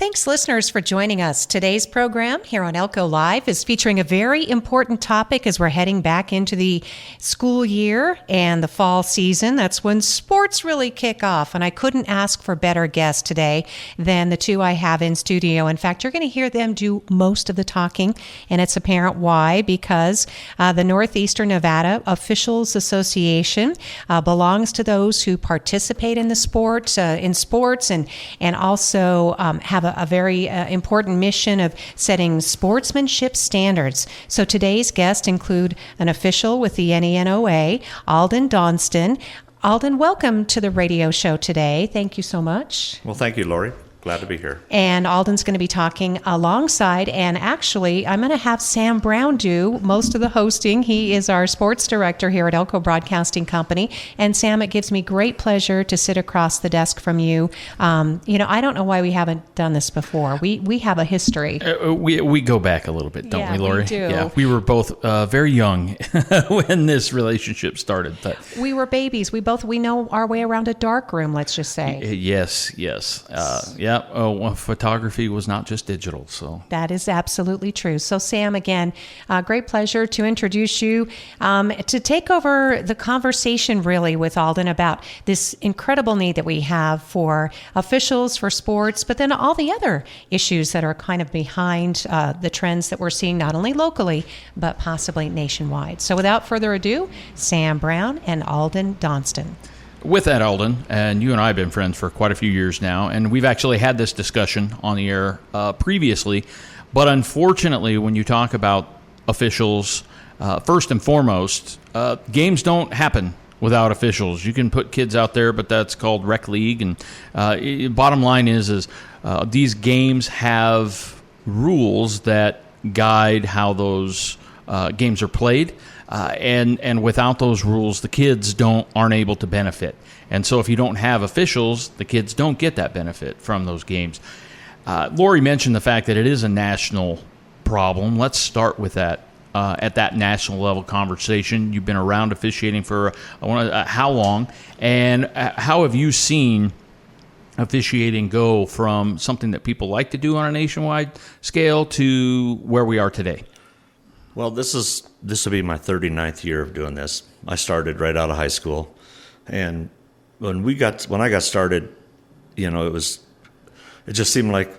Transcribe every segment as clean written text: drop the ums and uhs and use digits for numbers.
Thanks, listeners, for joining us. Today's program here on Elko Live is featuring a very important topic as we're heading back into the school year and the fall season. That's when sports really kick off, and I couldn't ask for better guests today than the two I have in studio. In fact, you're going to hear them do most of the talking, and it's apparent why, because the Northeastern Nevada Officials Association belongs to those who participate in the sports and also have a very important mission of setting sportsmanship standards. So today's guests include an official with the NENOA, Alden Donston. Alden, welcome to the radio show today. Thank you so much. Well, thank you, Lori. Glad to be here. And Alden's going to be talking alongside, and actually, I'm going to have Sam Brown do most of the hosting. He is our sports director here at Elko Broadcasting Company. And Sam, it gives me great pleasure to sit across the desk from you. I don't know why we haven't done this before. We have a history. We go back a little bit, don't we, Lori? We do. Yeah, we were both very young when this relationship started. But we were babies. We know our way around a dark room, let's just say. Yes. Photography was not just digital, so that is absolutely true. So Sam, again, great pleasure to introduce you to take over the conversation really with Alden about this incredible need that we have for officials, for sports, but then all the other issues that are kind of behind the trends that we're seeing not only locally, but possibly nationwide. So without further ado, Sam Brown and Alden Donston. With that, Alden, and you and I have been friends for quite a few years now, and we've actually had this discussion on the air previously, but unfortunately, when you talk about officials, first and foremost, games don't happen without officials. You can put kids out there, but that's called rec league, and bottom line is these games have rules that guide how those games are played. And without those rules, the kids aren't able to benefit. And so if you don't have officials, the kids don't get that benefit from those games. Lori mentioned the fact that it is a national problem. Let's start with that at that national level conversation. You've been around officiating for how long? And how have you seen officiating go from something that people like to do on a nationwide scale to where we are today? Well, this will be my 39th year of doing this. I started right out of high school, and when I got started, it just seemed like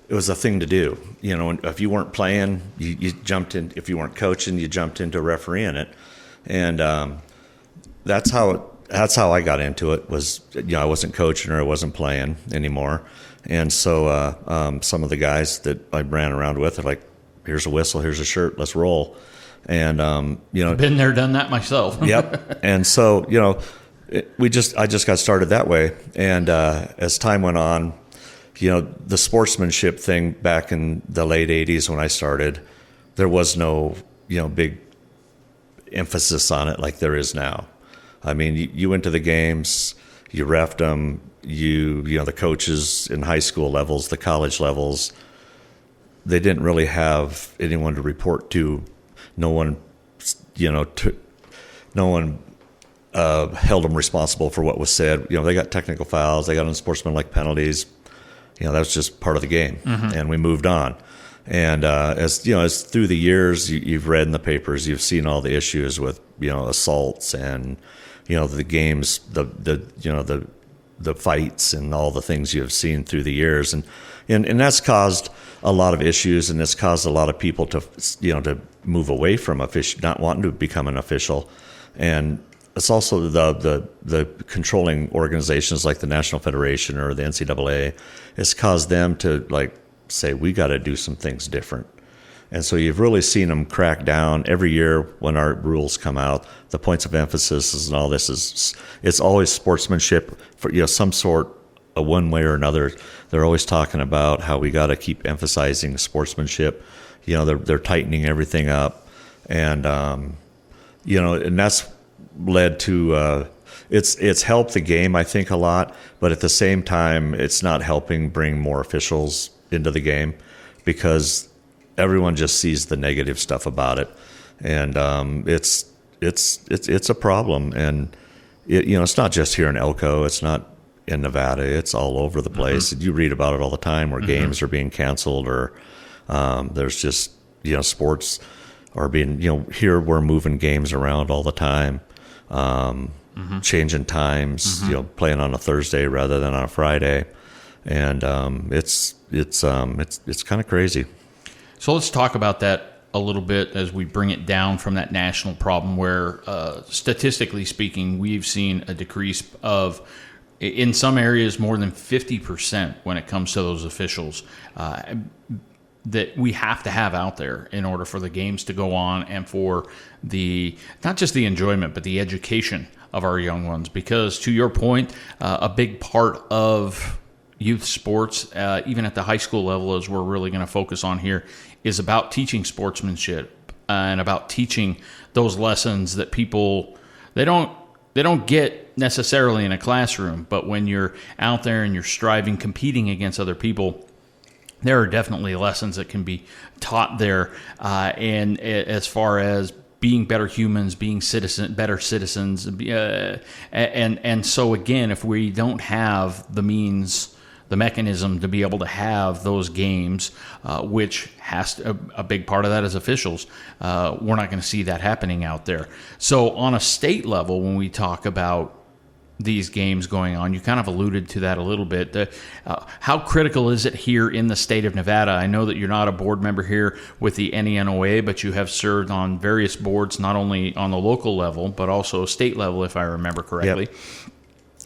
it was a thing to do. If you weren't playing, you jumped in. If you weren't coaching, you jumped into refereeing it, and that's how I got into it. I wasn't coaching or I wasn't playing anymore, and so some of the guys that I ran around with are like, here's a whistle, here's a shirt, let's roll. And been there, done that myself. Yep. And so I just got started that way. And as time went on, the sportsmanship thing back in the late 80s when I started, there was no big emphasis on it like there is now. I mean, you went to the games, you reffed them, the coaches in high school levels, the college levels, they didn't really have anyone to report to. No one held them responsible for what was said. They got technical fouls, they got unsportsmanlike penalties. That was just part of the game, and we moved on. And as through the years, you've read in the papers, you've seen all the issues with assaults and the games, the fights and all the things you've seen through the years, and that's caused a lot of issues, and it's caused a lot of people to move away from not wanting to become an official. And it's also the controlling organizations like the National Federation or the NCAA. It's caused them to say, we got to do some things different. And so you've really seen them crack down every year when our rules come out. The points of emphasis and all this it's always sportsmanship for some sort, one way or another. They're always talking about how we got to keep emphasizing sportsmanship. They're tightening everything up, and and that's led to it's helped the game, I think, a lot. But at the same time, it's not helping bring more officials into the game because everyone just sees the negative stuff about it, and it's a problem. And it's not just here in Elko. It's not in Nevada. It's all over the place. You read about it all the time where games are being canceled, or there's just, sports are being, here we're moving games around all the time, changing times, playing on a Thursday rather than on a Friday. And it's kind of crazy. So let's talk about that a little bit as we bring it down from that national problem where, statistically speaking, we've seen a decrease of, in some areas, more than 50% when it comes to those officials that we have to have out there in order for the games to go on and for not just the enjoyment, but the education of our young ones. Because to your point, a big part of youth sports, even at the high school level, as we're really going to focus on here, is about teaching sportsmanship and about teaching those lessons that people they don't get necessarily in a classroom, but when you're out there and you're striving, competing against other people, there are definitely lessons that can be taught there. And as far as being better humans, being better citizens, and so again, if we don't have the means, the mechanism to be able to have those games, which has a big part of that is officials. We're not going to see that happening out there. So on a state level, when we talk about these games going on, you kind of alluded to that a little bit. How critical is it here in the state of Nevada? I know that you're not a board member here with the NENOA, but you have served on various boards, not only on the local level, but also state level, if I remember correctly.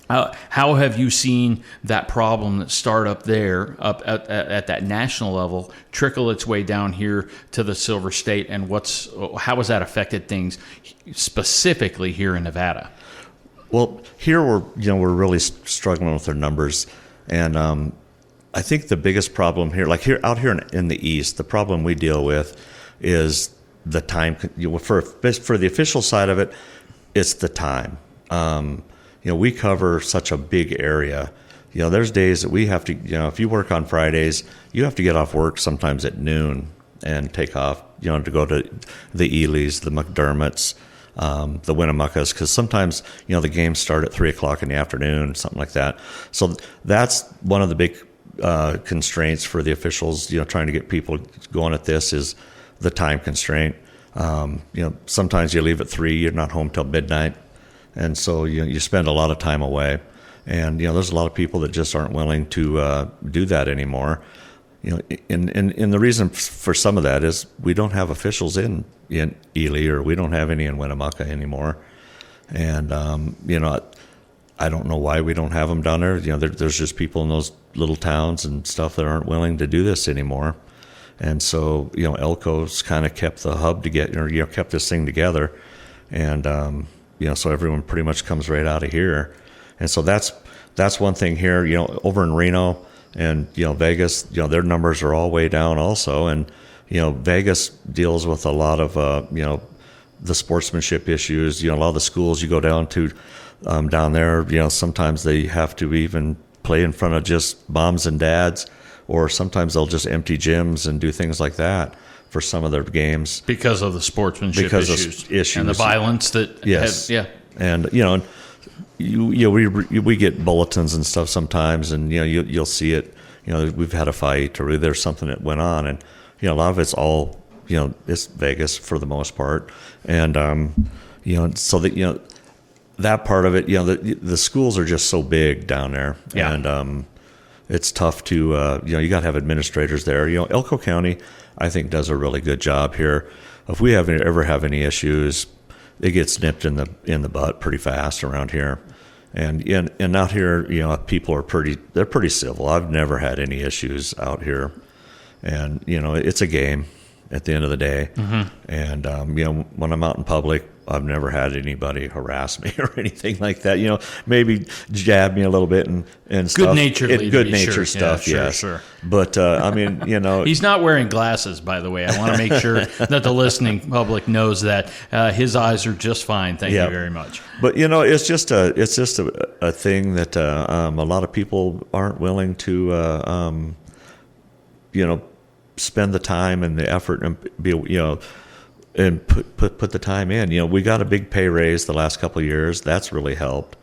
Yep. How have you seen that problem that start up there, up at that national level, trickle its way down here to the Silver State, and how has that affected things specifically here in Nevada? Well, here we're really struggling with our numbers, and I think the biggest problem here, like out here in the East, the problem we deal with is the time. For the official side of it, it's the time. We cover such a big area. There's days that we have to, if you work on Fridays, you have to get off work sometimes at noon and take off, to go to the Elys, the McDermotts, the Winnemuccas, because sometimes, the games start at 3:00 in the afternoon, something like that. So that's one of the big constraints for the officials, trying to get people going at this is the time constraint. Sometimes you leave at 3:00, you're not home till midnight. And so you spend a lot of time away, and there's a lot of people that just aren't willing to do that anymore. And the reason for some of that is we don't have officials in Ely, or we don't have any in Winnemucca anymore. And I don't know why we don't have them down there. There's just people in those little towns and stuff that aren't willing to do this anymore. And so Elko's kind of kept the hub kept this thing together, and so everyone pretty much comes right out of here. And so that's one thing here, over in Reno and, Vegas, their numbers are all way down also. And, Vegas deals with a lot of, the sportsmanship issues. A lot of the schools you go down to down there, sometimes they have to even play in front of just moms and dads, or sometimes they'll just empty gyms and do things like that for some of their games because of the sportsmanship issues and the violence that yes. And we get bulletins and stuff sometimes, and you'll see it. We've had a fight, or there's something that went on, and a lot of it's all it's Vegas for the most part, and so that that part of it, the schools are just so big down there, and it's tough to you got to have administrators there. Elko County, I think, does a really good job here. If we ever have any issues, it gets nipped in the butt pretty fast around here. And out here, people are pretty civil. I've never had any issues out here. And it's a game at the end of the day. Mm-hmm. And when I'm out in public, I've never had anybody harass me or anything like that. Maybe jab me a little bit and stuff. Good-natured stuff, yeah, yes. Sure. But, He's not wearing glasses, by the way. I want to make sure that the listening public knows that his eyes are just fine. Thank you very much. But, it's just a thing that a lot of people aren't willing to, spend the time and the effort and be, and put the time in. We got a big pay raise the last couple of years. That's really helped.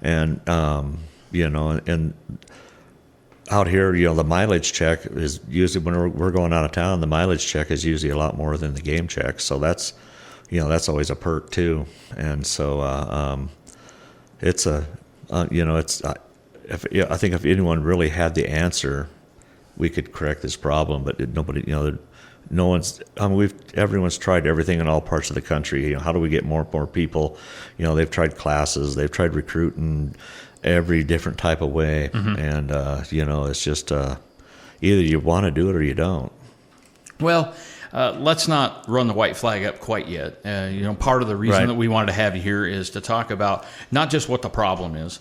And and out here, the mileage check is usually when we're going out of town. The mileage check is usually a lot more than the game check, so that's always a perk too. And so it's a it's I think if anyone really had the answer, we could correct this problem. But nobody, no one's. Everyone's tried everything in all parts of the country. How do we get more people? They've tried classes, they've tried recruiting, every different type of way, and it's just either you want to do it or you don't. Well, let's not run the white flag up quite yet. Part of the reason that we wanted to have you here is to talk about not just what the problem is,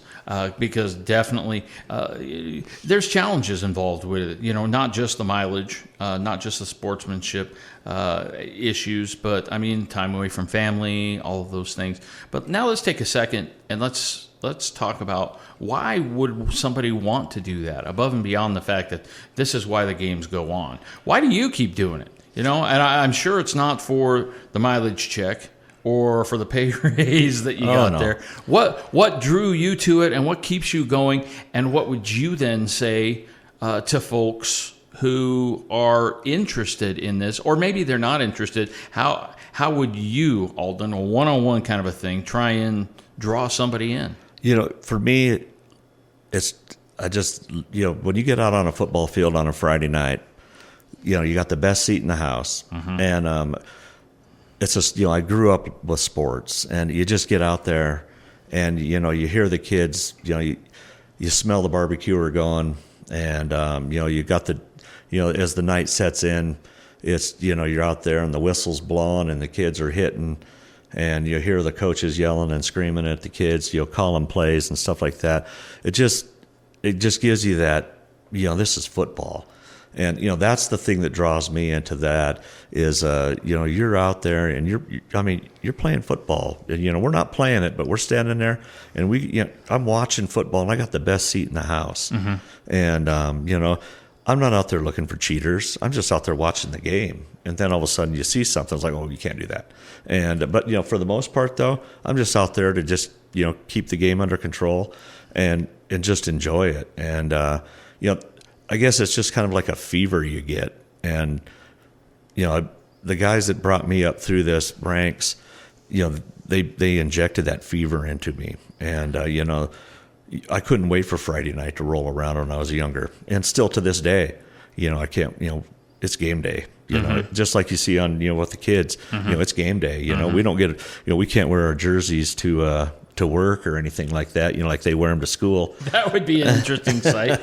because definitely there's challenges involved with it. Not just the mileage, not just the sportsmanship issues, but time away from family, all of those things. But now let's take a second and let's talk about why would somebody want to do that above and beyond the fact that this is why the games go on. Why do you keep doing it? And I'm sure it's not for the mileage check or for the pay raise that you got there. What drew you to it, and what keeps you going, and what would you then say to folks who are interested in this, or maybe they're not interested? How would you, Alden, a one-on-one kind of a thing, try and draw somebody in? For me, it's when you get out on a football field on a Friday night, you got the best seat in the house, and it's just I grew up with sports, and you just get out there, and you hear the kids, you smell the barbecuer going, and you got the as the night sets in, it's you're out there and the whistle's blowing and the kids are hitting, and you hear the coaches yelling and screaming at the kids, calling plays and stuff like that. It just gives you that this is football. And that's the thing that draws me into that is you're out there and you're playing football, and we're not playing it, but we're standing there and I'm watching football, and I got the best seat in the house, and I'm not out there looking for cheaters. I'm just out there watching the game, and then all of a sudden you see something, it's like, oh, you can't do that. But for the most part though, I'm just out there to just keep the game under control and just enjoy it, and I guess it's just kind of like a fever you get. And, the guys that brought me up through this ranks, they injected that fever into me. And, I couldn't wait for Friday night to roll around when I was younger. And still to this day, I can't, it's game day. Just like you see on, with the kids, it's game day. We don't get, we can't wear our jerseys to work or anything like that, like they wear them to school. That would be an interesting sight.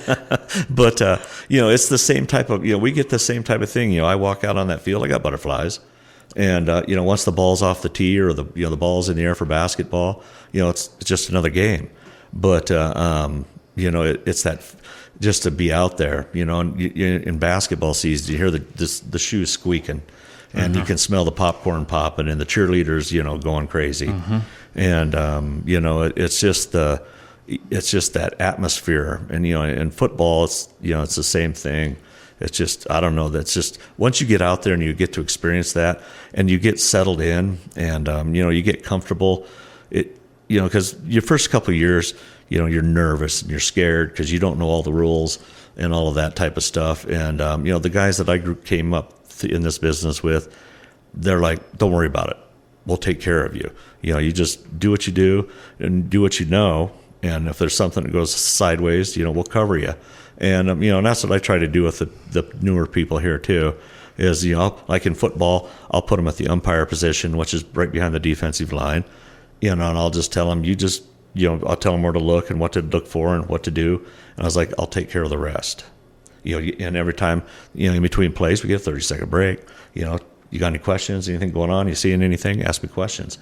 But, it's the same type of, we get the same type of thing. I walk out on that field, I got butterflies. And, once the ball's off the tee or the ball's in the air for basketball, it's just another game. But, it's that just to be out there, and in basketball season, you hear the shoes squeaking, and you can smell the popcorn popping and the cheerleaders, going crazy. And, it's just that atmosphere. And, in football, it's the same thing. It's just, I don't know, that's just, once you get out there and you get to experience that and you get settled in and, you get comfortable, because your first couple of years, you're nervous and you're scared because you don't know all the rules and all of that type of stuff. And, the guys that I came up in this business with, they're like, don't worry about it. We'll take care of you. You just do what you do and do what you know. And if there's something that goes sideways, we'll cover you. And, and that's what I try to do with the newer people here too, is, like in football, I'll put them at the umpire position, which is right behind the defensive line, and I'll just tell them, I'll tell them where to look and what to look for and what to do. And I was like, I'll take care of the rest. And every time, in between plays, we get a 30-second break. You got any questions, anything going on? You seeing anything? Ask me questions.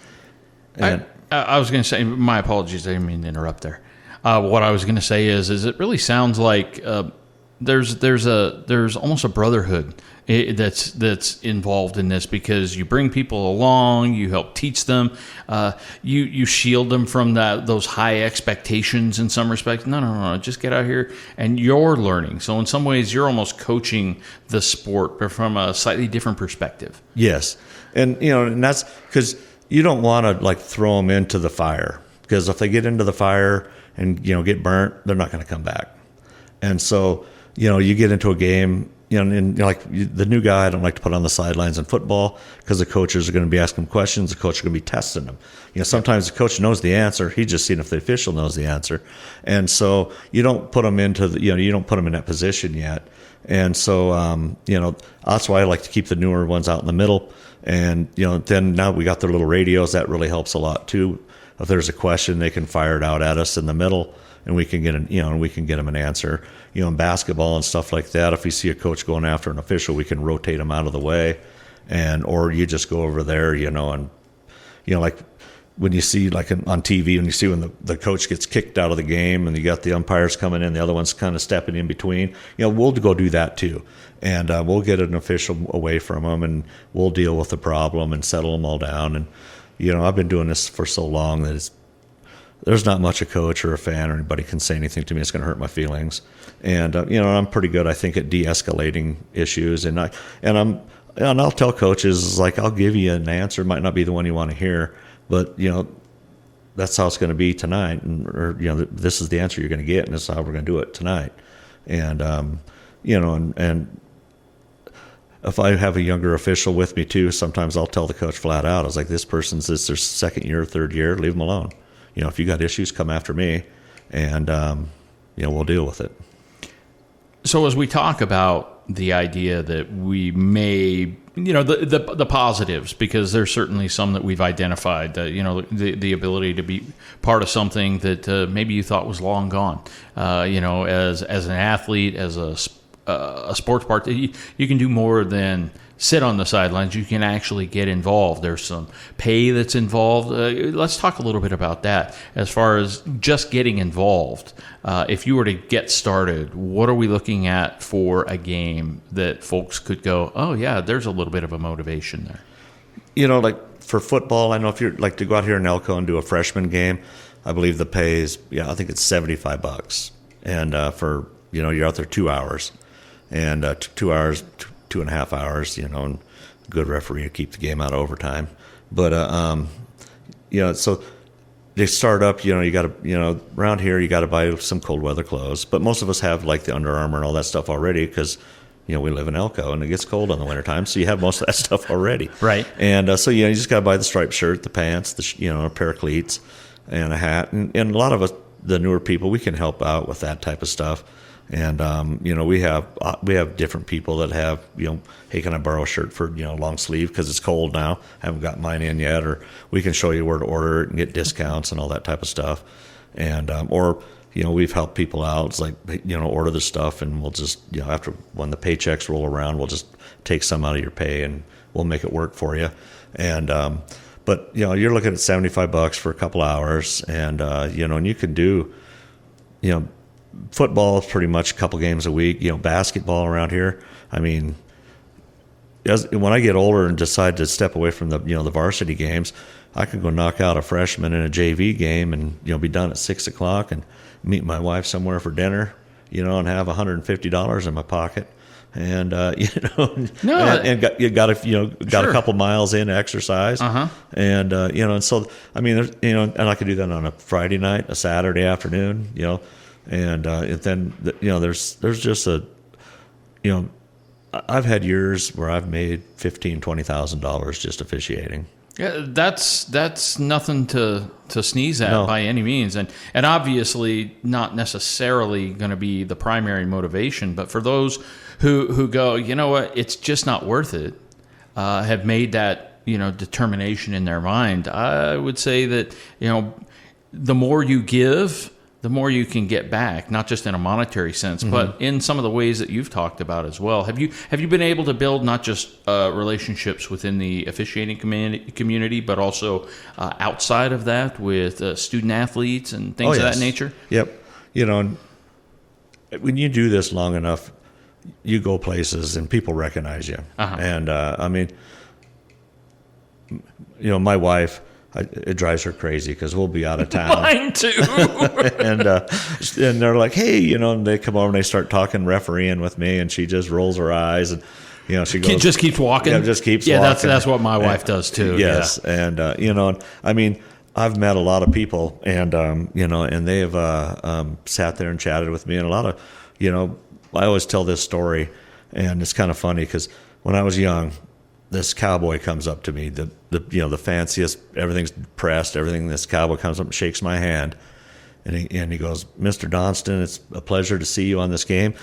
And I was going to say, my apologies, I didn't mean to interrupt there. What I was going to say is it really sounds like there's almost a brotherhood that's involved in this, because you bring people along, you help teach them, you shield them from those high expectations in some respects. No, just get out here and you're learning. So in some ways, you're almost coaching the sport, but from a slightly different perspective. Yes, and and that's because you don't want to throw them into the fire, because if they get into the fire, and get burnt, they're not going to come back. And so you get into a game. And like the new guy, I don't like to put on the sidelines in football because the coaches are going to be asking him questions. The coach is going to be testing them. Sometimes the coach knows the answer. He's just seeing if the official knows the answer. And so you don't put them into you don't put them in that position yet. And so, that's why I like to keep the newer ones out in the middle. And, then now we got their little radios. That really helps a lot too. If there's a question, they can fire it out at us in the middle, and we can get them an answer. In basketball and stuff like that, if we see a coach going after an official, we can rotate them out of the way, or you just go over there, and like when you see like on TV, when you see when the coach gets kicked out of the game, and you got the umpires coming in, the other one's kind of stepping in between. We'll go do that too, and we'll get an official away from them, and we'll deal with the problem and settle them all down. And I've been doing this for so long that there's not much a coach or a fan or anybody can say anything to me that's going to hurt my feelings. And I'm pretty good, I think, at de-escalating issues. And I'll tell coaches, like, I'll give you an answer. It might not be the one you want to hear, but that's how it's going to be tonight, or this is the answer you're going to get, and this is how we're going to do it tonight. And and if I have a younger official with me too, sometimes I'll tell the coach flat out, I was like, this person's their second year, third year, leave them alone. If you got issues, come after me, and we'll deal with it. So as we talk about the idea that we may, the positives, because there's certainly some that we've identified, that the ability to be part of something that maybe you thought was long gone. As an athlete, as a sports part, you can do more than sit on the sidelines. You can actually get involved. There's some pay that's involved. Let's talk a little bit about that as far as just getting involved. If you were to get started, what are we looking at for a game that folks could go, oh yeah, there's a little bit of a motivation there? Like for football, I know if you're like to go out here in Elko and do a freshman game, I believe the pay is, I think it's $75. And for, you're out there 2 hours, and 2 hours, 2.5 hours, and good referee to keep the game out of overtime. But, so they start up, you got to, around here, you got to buy some cold weather clothes. But most of us have like the Under Armour and all that stuff already because, we live in Elko and it gets cold in the wintertime. So you have most of that stuff already. Right. And so, you just got to buy the striped shirt, the pants, a pair of cleats and a hat. And a lot of us, the newer people, we can help out with that type of stuff. And we have different people that have, hey, can I borrow a shirt for long sleeve because it's cold now? I haven't got mine in yet, or we can show you where to order it and get discounts and all that type of stuff. And or we've helped people out. It's like order the stuff, and we'll just after when the paychecks roll around, we'll just take some out of your pay and we'll make it work for you. And but you're looking at $75 for a couple hours, and and you can do football is pretty much a couple games a week. Basketball around here, I mean, when I get older and decide to step away from the the varsity games, I can go knock out a freshman in a JV game and be done at 6 o'clock and meet my wife somewhere for dinner, and have $150 in my pocket, and and got a couple miles in exercise, and and so I mean, and I could do that on a Friday night, a Saturday afternoon, And then there's just I've had years where I've made $15,000-$20,000 just officiating. Yeah, that's nothing to sneeze at by any means, and obviously not necessarily going to be the primary motivation. But for those who go, it's just not worth it, have made that determination in their mind. I would say that the more you give, the more you can get back, not just in a monetary sense, but in some of the ways that you've talked about as well. Have you been able to build not just relationships within the officiating community, but also outside of that with student athletes and things of that nature? Yep. When you do this long enough, you go places and people recognize you. And I mean, my wife, it drives her crazy because we'll be out of town. Mine too. and they're like, hey, and they come over and they start talking refereeing with me, and she just rolls her eyes and she goes, just keeps walking. Yeah, just keeps walking. That's what my wife does too. Yes, yeah. and I mean, I've met a lot of people, and and they have sat there and chatted with me, and a lot of, I always tell this story, and it's kind of funny because when I was young, this cowboy comes up to me, the fanciest, everything's pressed, everything. This cowboy comes up and shakes my hand, and he goes, "Mr. Donston, it's a pleasure to see you on this game,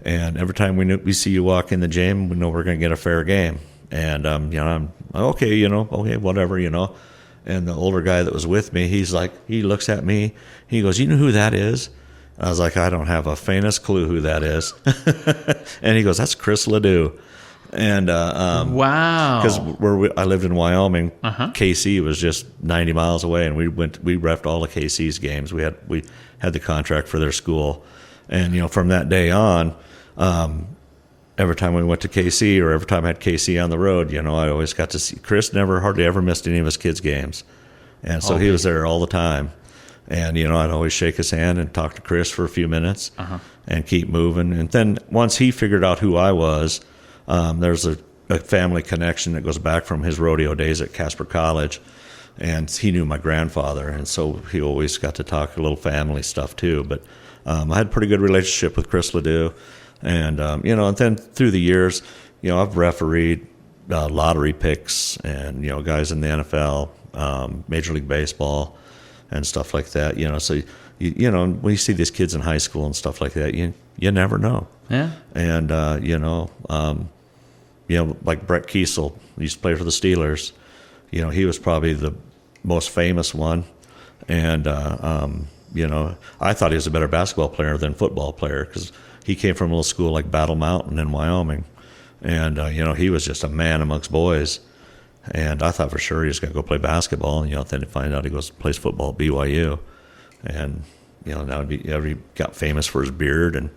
and every time we see you walk in the gym, we know we're going to get a fair game." And I'm okay, okay, whatever, And the older guy that was with me, he looks at me, he goes, "You know who that is?" I was like, "I don't have a faintest clue who that is." And he goes, "That's Chris Ledoux." And wow, because I lived in Wyoming, KC was just 90 miles away, and we reffed all of KC's games. We had the contract for their school, and from that day on, every time we went to KC or every time I had KC on the road, I always got to see Chris. Hardly ever missed any of his kids' games, and so he was there all the time. And I'd always shake his hand and talk to Chris for a few minutes, and keep moving. And then once he figured out who I was, there's a family connection that goes back from his rodeo days at Casper College, and he knew my grandfather, and so he always got to talk a little family stuff too. But I had a pretty good relationship with Chris Ledoux, and and then through the years, I've refereed lottery picks and guys in the NFL, Major League Baseball, and stuff like that. So when you see these kids in high school and stuff like that, you never know. Yeah. And like Brett Kiesel, used to play for the Steelers. He was probably the most famous one, and I thought he was a better basketball player than football player because he came from a little school like Battle Mountain in Wyoming, and he was just a man amongst boys. And I thought for sure he was going to go play basketball, and then to find out he plays football at BYU, and now he got famous for his beard, and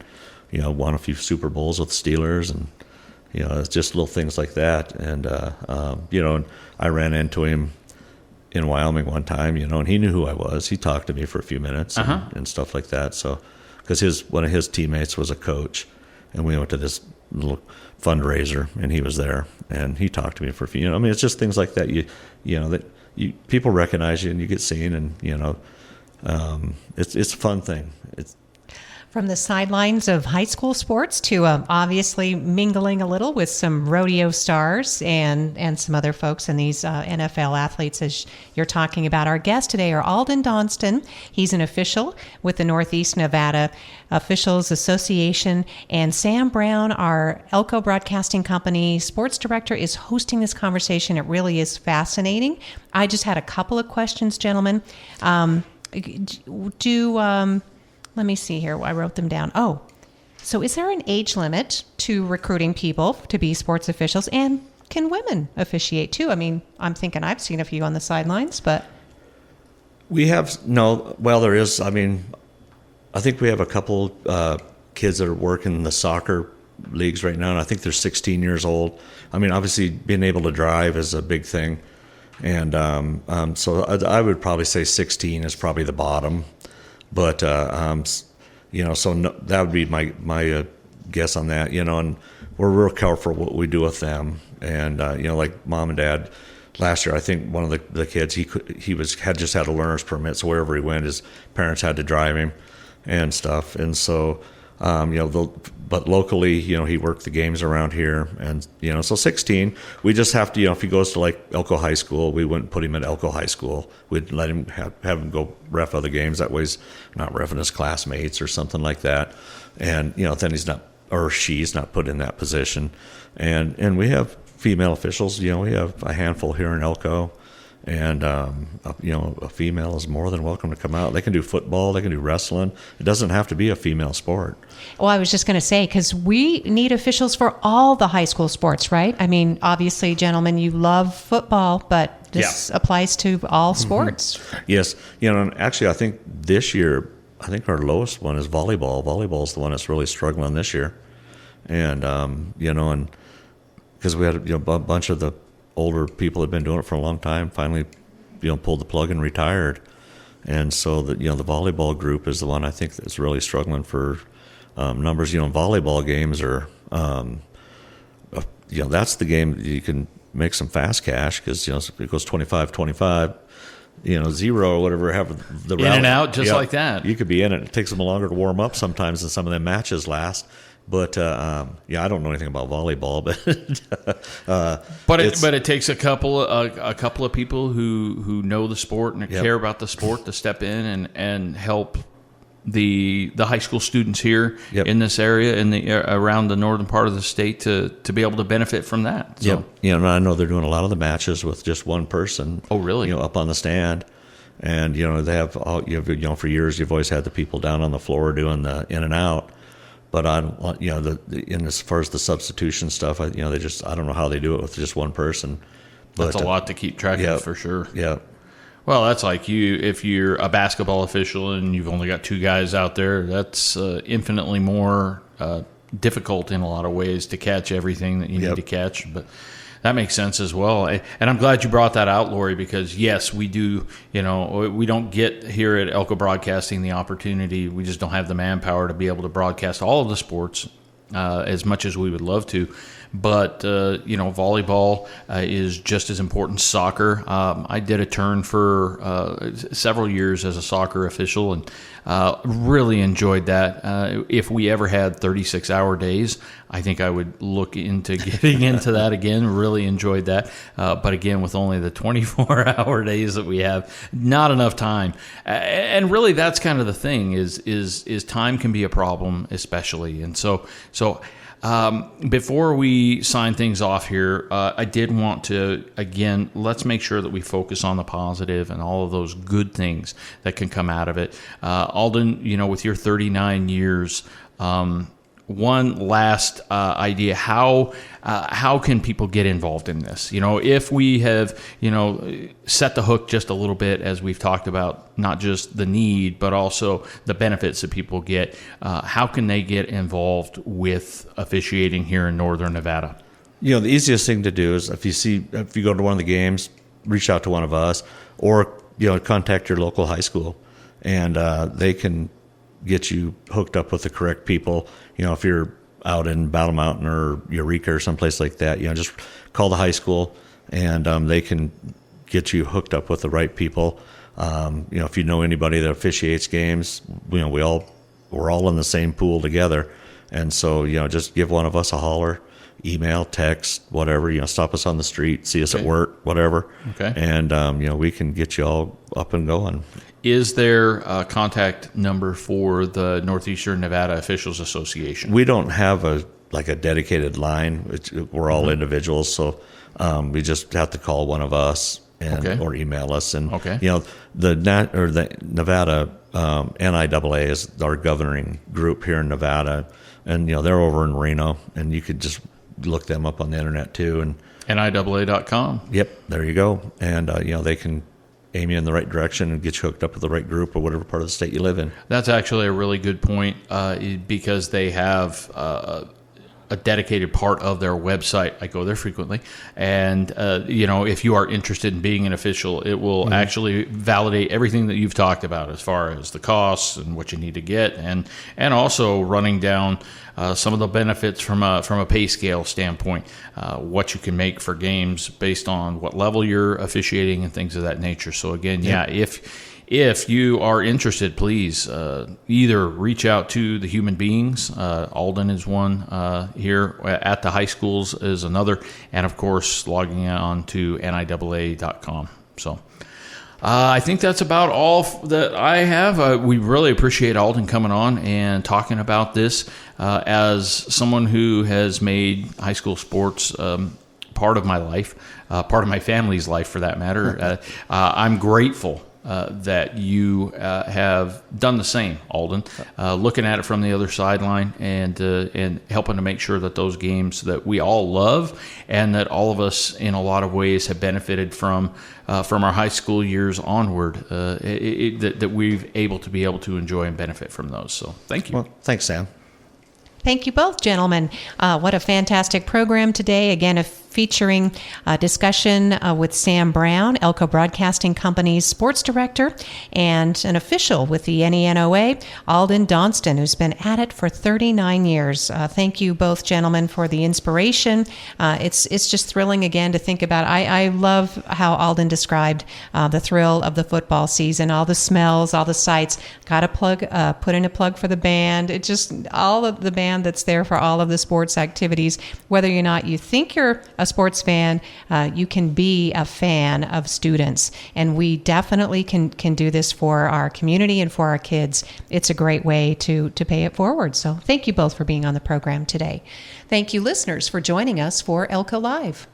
won a few Super Bowls with the Steelers, and it's just little things like that. And and I ran into him in Wyoming one time, and he knew who I was. He talked to me for a few minutes and stuff like that. So because one of his teammates was a coach, and we went to this little fundraiser, and he was there, and he talked to me for a few. It's just things like that. People recognize you, and you get seen, and it's a fun thing. From the sidelines of high school sports to obviously mingling a little with some rodeo stars and some other folks and these NFL athletes, as you're talking about. Our guest today are Alden Donston. He's an official with the Northeast Nevada Officials Association, and Sam Brown, our Elko Broadcasting Company sports director, is hosting this conversation. It really is fascinating. I just had a couple of questions, gentlemen. Let me see here. I wrote them down. Oh, so is there an age limit to recruiting people to be sports officials? And can women officiate too? I'm thinking I've seen a few on the sidelines, but. We have, no, well, there is. I think we have a couple kids that are working in the soccer leagues right now, and I think they're 16 years old. Obviously being able to drive is a big thing. And so I would probably say 16 is probably the bottom. But so that would be my guess on that. And we're real careful what we do with them. And like Mom and Dad, last year I think one of the kids he had just had a learner's permit, so wherever he went, his parents had to drive him and stuff. And so but locally, he worked the games around here, and so 16. We just have to, if he goes to like Elko High School, we wouldn't put him at Elko High School. We'd let him have him go ref other games. That way, he's not reffing his classmates or something like that. And then he's not, or she's not put in that position. And we have female officials. We have a handful here in Elko. And, a female is more than welcome to come out. They can do football. They can do wrestling. It doesn't have to be a female sport. Well, I was just going to say, because we need officials for all the high school sports, right? Obviously, gentlemen, you love football, but this applies to all sports. Mm-hmm. Yes. And actually, I think this year, our lowest one is volleyball. Volleyball is the one that's really struggling this year. And, and because we had a bunch of the older people had been doing it for a long time, finally, pulled the plug and retired. And so the volleyball group is the one I think that's really struggling for numbers. Volleyball games are, that's the game that you can make some fast cash because, it goes 25-25, zero or whatever, have the In and out just like that. You could be in it. It takes them longer to warm up sometimes than some of them matches last. But I don't know anything about volleyball, but it takes a couple of people who know the sport and care about the sport to step in and help the high school students here in this area in the around the northern part of the state to be able to benefit from that. So. I know they're doing a lot of the matches with just one person. Oh, really? Up on the stand, and they have for years you've always had the people down on the floor doing the in and out. But as far as the substitution stuff, I don't know how they do it with just one person. But, that's a lot to keep track of for sure. Yeah. Well, that's like if you're a basketball official and you've only got two guys out there, that's infinitely more difficult in a lot of ways to catch everything that you need to catch. But that makes sense as well. And I'm glad you brought that out, Lori, because yes, we do, we don't get here at Elko Broadcasting the opportunity. We just don't have the manpower to be able to broadcast all of the sports as much as we would love to. But, volleyball is just as important as soccer. I did a turn for several years as a soccer official and really enjoyed that. If we ever had 36-hour days, I think I would look into getting into that again. Really enjoyed that. But again, with only the 24-hour days that we have, not enough time. And really, that's kind of the thing is time can be a problem, especially. And so before we sign things off here, I did want to, again, let's make sure that we focus on the positive and all of those good things that can come out of it. Alden, with your 39 years, one last idea, how can people get involved in this? If we have, set the hook just a little bit, as we've talked about, not just the need, but also the benefits that people get, how can they get involved with officiating here in Northern Nevada? The easiest thing to do is if you go to one of the games, reach out to one of us or, contact your local high school and they can get you hooked up with the correct people. If you're out in Battle Mountain or Eureka or someplace like that, just call the high school and they can get you hooked up with the right people. If you know anybody that officiates games, we're all in the same pool together. And so, just give one of us a holler, email, text, whatever, stop us on the street, see us at work, whatever. Okay. And, we can get you all up and going. Is there a contact number for the Northeastern Nevada Officials Association? We don't have a dedicated line. We're all individuals, so we just have to call one of us or email us. And the Nevada NIAA is our governing group here in Nevada, and they're over in Reno, and you could just look them up on the internet too. And NIAA.com. Yep, there you go. And they can aim you in the right direction and get you hooked up with the right group or whatever part of the state you live in. That's actually a really good point because they have a dedicated part of their website. I go there frequently. And, if you are interested in being an official, it will actually validate everything that you've talked about as far as the costs and what you need to get and also running down some of the benefits from a pay scale standpoint, what you can make for games based on what level you're officiating and things of that nature. So again, if you are interested, please either reach out to the human beings. Alden is one here at the high schools is another, and of course logging on to NIAA.com. So I think that's about all that I have. We really appreciate Alden coming on and talking about this. As someone who has made high school sports part of my life, part of my family's life for that matter, I'm grateful that you have done the same, Alden, looking at it from the other sideline and helping to make sure that those games that we all love and that all of us in a lot of ways have benefited from our high school years onward, that we've able to enjoy and benefit from those. So thank you. Well, thanks, Sam. Thank you both, gentlemen. What a fantastic program today. Again, featuring a discussion with Sam Brown, Elko Broadcasting Company's sports director, and an official with the NENOA, Alden Donston, who's been at it for 39 years. Thank you both, gentlemen, for the inspiration. It's just thrilling again to think about. I love how Alden described the thrill of the football season, all the smells, all the sights. Got to put in a plug for the band. It just all of the band that's there for all of the sports activities. Whether or not you think you're a sports fan, you can be a fan of students, and we definitely can do this for our community and for our kids. It's a great way to pay it forward. So thank you both for being on the program today. Thank you, listeners, for joining us for Elko Live.